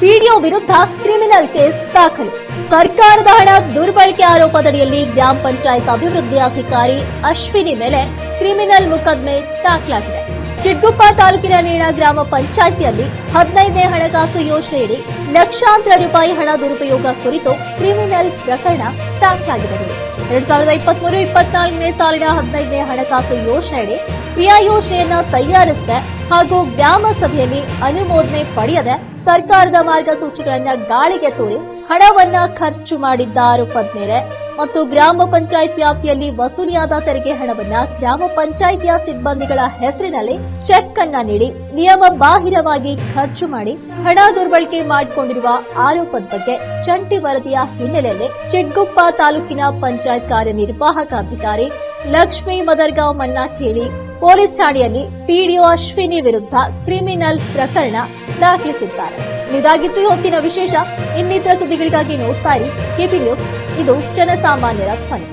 PDO ವಿರುದ್ಧ criminal case ದಾಖಲು. ಸರ್ಕಾರದ ಹಣ ದುರ್ಬಳಕೆ ಆರೋಪದಡಿಯಲ್ಲಿ ಗ್ರಾಮ ಪಂಚಾಯತ್ ಅಭಿವೃದ್ಧಿ ಅಧಿಕಾರಿ ಅಶ್ವಿನಿ ಮೇಲೆ ಕ್ರಿಮಿನಲ್ ಮೊಕದ್ದಮೆ ದಾಖಲಾಗಿದೆ. ಚಿಟ್ಗುಪ್ಪ ತಾಲೂಕಿನ ನೇಣ ಗ್ರಾಮ ಪಂಚಾಯಿತಿಯಲ್ಲಿ 15ನೇ ಹಣಕಾಸು ಯೋಜನೆಯಡಿ ಲಕ್ಷಾಂತರ ರೂಪಾಯಿ ಹಣ ದುರುಪಯೋಗ ಕುರಿತು ಕ್ರಿಮಿನಲ್ ಪ್ರಕರಣ ದಾಖಲಾಗಿದೆ. 2023-24ನೇ ಸಾಲಿನ 15ನೇ ಹಣಕಾಸು ಯೋಜನೆಯಡಿ ಕ್ರಿಯಾ ಯೋಜನೆಯನ್ನ ತಯಾರಿಸದೆ ಹಾಗೂ ಗ್ರಾಮ ಸಭೆಯಲ್ಲಿ ಅನುಮೋದನೆ ಪಡೆಯದೆ ಸರ್ಕಾರದ ಮಾರ್ಗಸೂಚಿಗಳನ್ನ ಗಾಳಿಗೆ ತೂರಿ ಹಣವನ್ನ ಖರ್ಚು ಮಾಡಿದ್ದ ಆರೋಪದ ಮೇಲೆ ಮತ್ತು ಗ್ರಾಮ ಪಂಚಾಯತ್ ವ್ಯಾಪ್ತಿಯಲ್ಲಿ ವಸೂಲಿಯಾದ ತೆರಿಗೆ ಹಣವನ್ನ ಗ್ರಾಮ ಪಂಚಾಯಿತಿಯ ಸಿಬ್ಬಂದಿಗಳ ಹೆಸರಿನಲ್ಲಿ ಚೆಕ್ ಅನ್ನ ನೀಡಿ ನಿಯಮ ಬಾಹಿರವಾಗಿ ಖರ್ಚು ಮಾಡಿ ಹಣ ದುರ್ಬಳಕೆ ಮಾಡಿಕೊಂಡಿರುವ ಆರೋಪದ ಬಗ್ಗೆ ಜಂಟಿ ವರದಿಯ ಹಿನ್ನೆಲೆಯಲ್ಲಿ ಚಿಟ್ಗುಪ್ಪ ತಾಲೂಕಿನ ಪಂಚಾಯತ್ ಕಾರ್ಯನಿರ್ವಾಹಕ ಅಧಿಕಾರಿ ಲಕ್ಷ್ಮೀ ಮದರ್ಗಾಂವ್ ಮನ್ನಾಖೇಳಿ ಪೊಲೀಸ್ ಠಾಣೆಯಲ್ಲಿ ಪಿಡಿಒ ಅಶ್ವಿನಿ ವಿರುದ್ಧ ಕ್ರಿಮಿನಲ್ ಪ್ರಕರಣ ದಾಖಲಿಸಿದ್ದಾರೆ. ಇದಾಗಿತ್ತು ಹೊತ್ತಿನ ವಿಶೇಷ. ಇನ್ನಿತರ ಸುದ್ದಿಗಳಿಗಾಗಿ ನೋಡ್ತಾ ಇರಿ ಕೆಪಿ ನ್ಯೂಸ್. ಇದು ಜನಸಾಮಾನ್ಯರ ಧ್ವನಿ.